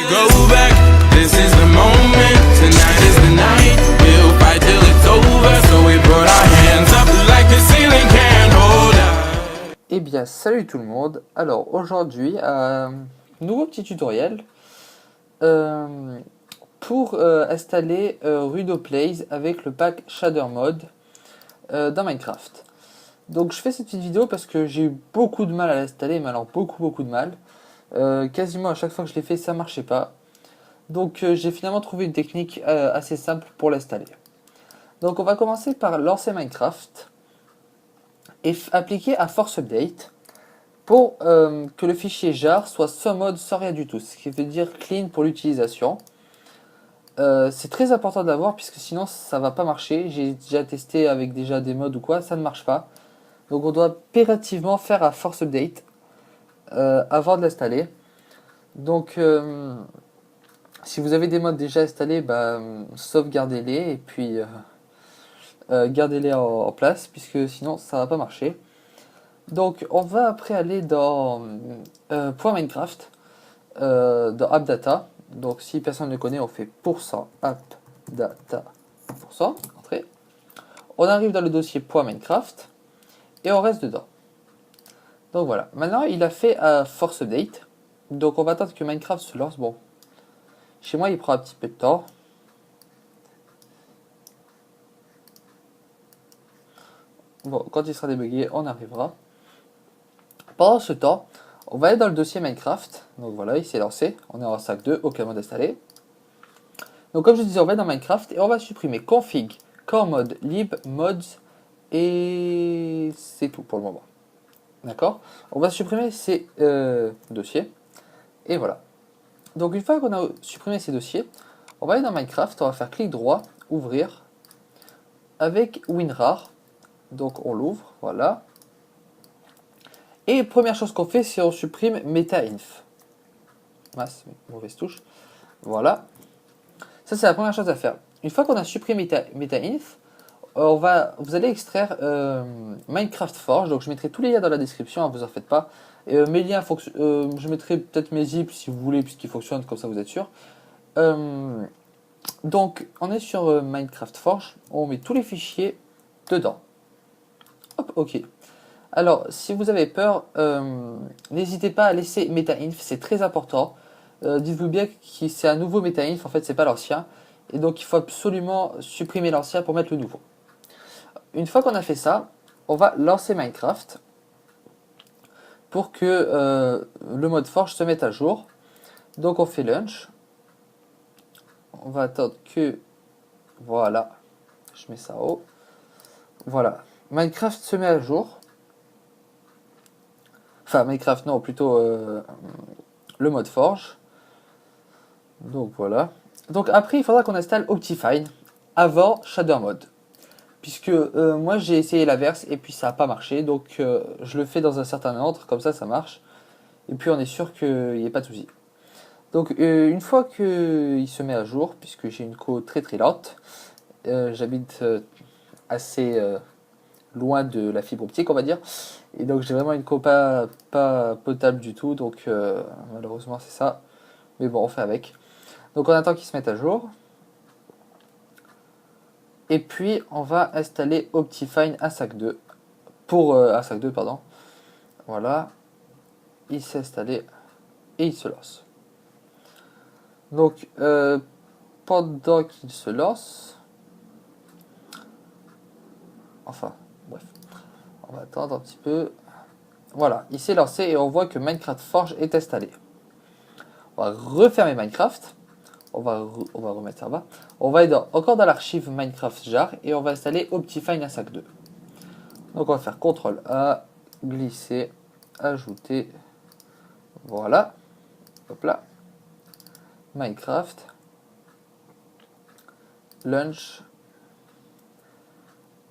go back. This is the moment. Tonight is the night. We'll fight till it's over. So we put our hands up like the ceiling can't hold us. Eh bien, salut tout le monde. Alors aujourd'hui, nouveau petit tutoriel pour installer Rudo Plays avec le pack Shader Mode dans Minecraft. Donc je fais cette petite vidéo parce que j'ai eu beaucoup de mal à l'installer, mais alors beaucoup de mal. Quasiment à chaque fois que je l'ai fait, ça marchait pas. Donc j'ai finalement trouvé une technique assez simple pour l'installer. Donc on va commencer par lancer Minecraft et appliquer à Force Update pour que le fichier jar soit sans mode, sans rien du tout, ce qui veut dire clean pour l'utilisation. C'est très important d'avoir puisque sinon ça va pas marcher. J'ai déjà testé avec déjà des modes ou quoi, ça ne marche pas. Donc on doit impérativement faire à Force Update avant de l'installer. Donc si vous avez des modes déjà installés, sauvegardez-les et puis gardez-les en place puisque sinon ça va pas marcher. Donc on va après aller dans .minecraft, dans AppData. Donc si personne ne connaît, on fait %appdata entrée. On arrive dans le dossier .minecraft et on reste dedans. Donc voilà, maintenant il a fait Force Update. Donc on va attendre que Minecraft se lance. Bon, chez moi il prend un petit peu de temps. Bon, quand il sera débugué, on arrivera. Pendant ce temps, on va aller dans le dossier Minecraft. Donc voilà, il s'est lancé. On est en sac 2, aucun mode installé. Donc comme je disais, on va aller dans Minecraft et on va supprimer config, core mode, lib, mods et c'est tout pour le moment. D'accord? On va supprimer ces dossiers. Et voilà. Donc une fois qu'on a supprimé ces dossiers, on va aller dans Minecraft, on va faire clic droit, ouvrir, avec WinRAR. Donc on l'ouvre, voilà. Et première chose qu'on fait, c'est on supprime MetaInf. Ah, c'est une mauvaise touche. Voilà. Ça, c'est la première chose à faire. Une fois qu'on a supprimé MetaInf, vous allez extraire Minecraft Forge. Donc je mettrai tous les liens dans la description, hein, vous en faites pas. Mes liens, je mettrai peut-être mes zips si vous voulez, puisqu'ils fonctionnent, comme ça vous êtes sûr. Donc on est sur Minecraft Forge, on met tous les fichiers dedans. Hop, ok. Alors, si vous avez peur, n'hésitez pas à laisser MetaInf, c'est très important. Dites-vous bien que c'est un nouveau MetaInf, en fait, c'est pas l'ancien. Et donc, il faut absolument supprimer l'ancien pour mettre le nouveau. Une fois qu'on a fait ça, on va lancer Minecraft pour que le mode Forge se mette à jour. Donc, on fait launch. On va attendre que... Voilà. Je mets ça en haut. Voilà. Minecraft se met à jour. Enfin, Minecraft, non, plutôt le mode Forge. Donc voilà. Donc après, il faudra qu'on installe Optifine avant Shader Mode. Puisque moi, j'ai essayé l'inverse et puis ça n'a pas marché. Donc je le fais dans un certain ordre, comme ça marche. Et puis on est sûr qu'il n'y ait pas de souci. Donc une fois qu'il se met à jour, puisque j'ai une co très lente, j'habite assez... loin de la fibre optique, on va dire, et donc j'ai vraiment une co pas potable du tout, donc malheureusement c'est ça, mais bon, on fait avec. Donc on attend qu'il se mette à jour, et puis on va installer Optifine à sac 2 pour à sac 2 pardon. Voilà, il s'est installé et il se lance. Donc pendant qu'il se lance, enfin bref, on va attendre un petit peu. Voilà, il s'est lancé et on voit que Minecraft Forge est installé. On va refermer Minecraft. On va remettre ça en bas. On va aller encore dans l'archive Minecraft jar et on va installer Optifine à sac 2. Donc on va faire CTRL A, glisser, ajouter. Voilà. Hop là. Minecraft. Launch.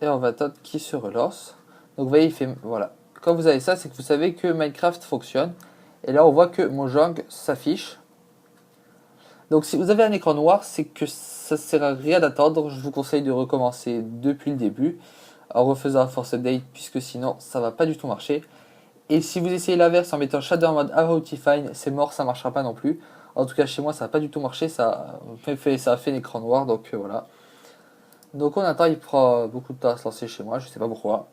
Et on va attendre qu'il se relance. Donc vous voyez, il fait... Voilà. Quand vous avez ça, c'est que vous savez que Minecraft fonctionne. Et là, on voit que Mojang s'affiche. Donc si vous avez un écran noir, c'est que ça ne sert à rien d'attendre. Je vous conseille de recommencer depuis le début, en refaisant un Force Update, puisque sinon, ça ne va pas du tout marcher. Et si vous essayez l'inverse en mettant Shader Mode avant Optifine, c'est mort, ça ne marchera pas non plus. En tout cas chez moi ça n'a pas du tout marché, ça a fait un écran noir, donc voilà. Donc on attend, il prend beaucoup de temps à se lancer chez moi, je sais pas pourquoi.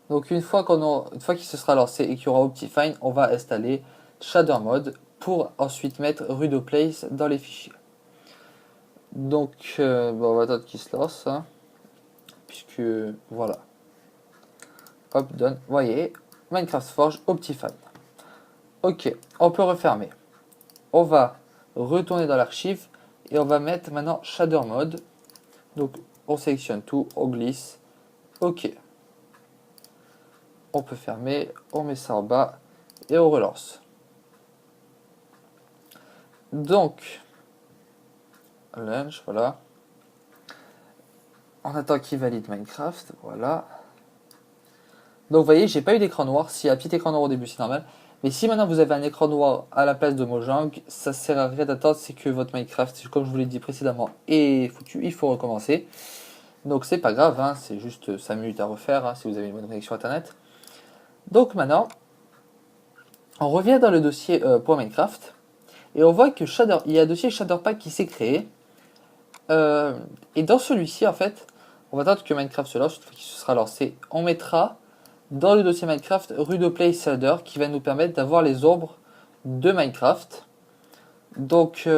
Donc une fois qu'il se sera lancé et qu'il y aura Optifine, on va installer Shader Mode pour ensuite mettre Rudoplace dans les fichiers. Donc on va attendre qu'il se lance, hein, puisque voilà. Hop, done. Vous voyez, Minecraft Forge Optifine. Ok, on peut refermer. On va retourner dans l'archive et on va mettre maintenant Shader Mode. Donc on sélectionne tout, on glisse. Ok. On peut fermer, on met ça en bas et on relance. Donc, Launch, voilà. On attend qu'il valide Minecraft, voilà. Donc vous voyez, j'ai pas eu d'écran noir. S'il y a un petit écran noir au début, c'est normal. Mais si maintenant vous avez un écran noir à la place de Mojang, ça sert à rien d'attendre, c'est que votre Minecraft, comme je vous l'ai dit précédemment, est foutu, il faut recommencer. Donc c'est pas grave, hein, c'est juste 5 minutes à refaire hein, si vous avez une bonne connexion internet. Donc maintenant, on revient dans le dossier .minecraft et on voit que il y a un dossier Shaderpack qui s'est créé. Et dans celui-ci, en fait, on va attendre que Minecraft se lance, une fois qu'il se sera lancé, on mettra dans le dossier Minecraft Rudoplace Shader qui va nous permettre d'avoir les ombres de Minecraft. Donc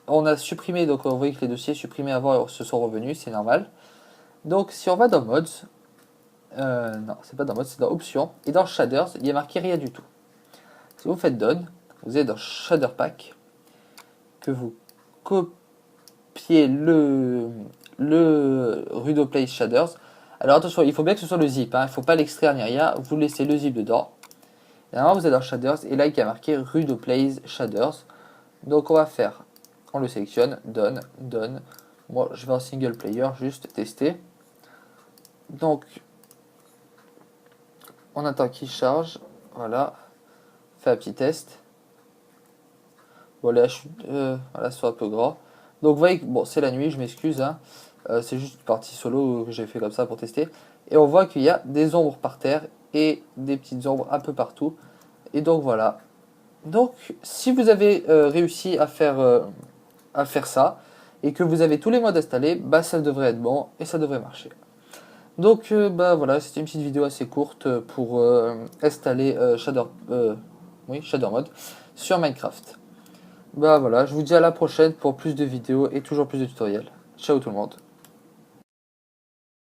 on a supprimé, donc vous voyez que les dossiers supprimés avant se sont revenus, c'est normal. Donc si on va dans Mods, non c'est pas dans Mods, c'est dans Options, et dans Shaders, il n'y a marqué rien du tout. Si vous faites Done, vous êtes dans Shader Pack, que vous copiez le Rudoplace Shaders. Alors attention, il faut bien que ce soit le zip, hein, il ne faut pas l'extraire ni rien, vous laissez le zip dedans. Et normalement vous êtes dans Shaders, et là il y a marqué Rudoplace Shaders. Donc on va faire, on le sélectionne, Done, Done. Moi je vais en single player, juste tester. Donc on attend qu'il charge, voilà, fait un petit test. Bon là, voilà, c'est un peu grand. Donc vous voyez que bon, c'est la nuit, je m'excuse, hein. C'est juste une partie solo que j'ai fait comme ça pour tester. Et on voit qu'il y a des ombres par terre et des petites ombres un peu partout. Et donc voilà. Donc si vous avez réussi à faire ça et que vous avez tous les modes installés, bah ça devrait être bon et ça devrait marcher. Donc bah voilà, c'était une petite vidéo assez courte pour installer Shader Mode sur Minecraft. Bah voilà, je vous dis à la prochaine pour plus de vidéos et toujours plus de tutoriels. Ciao tout le monde.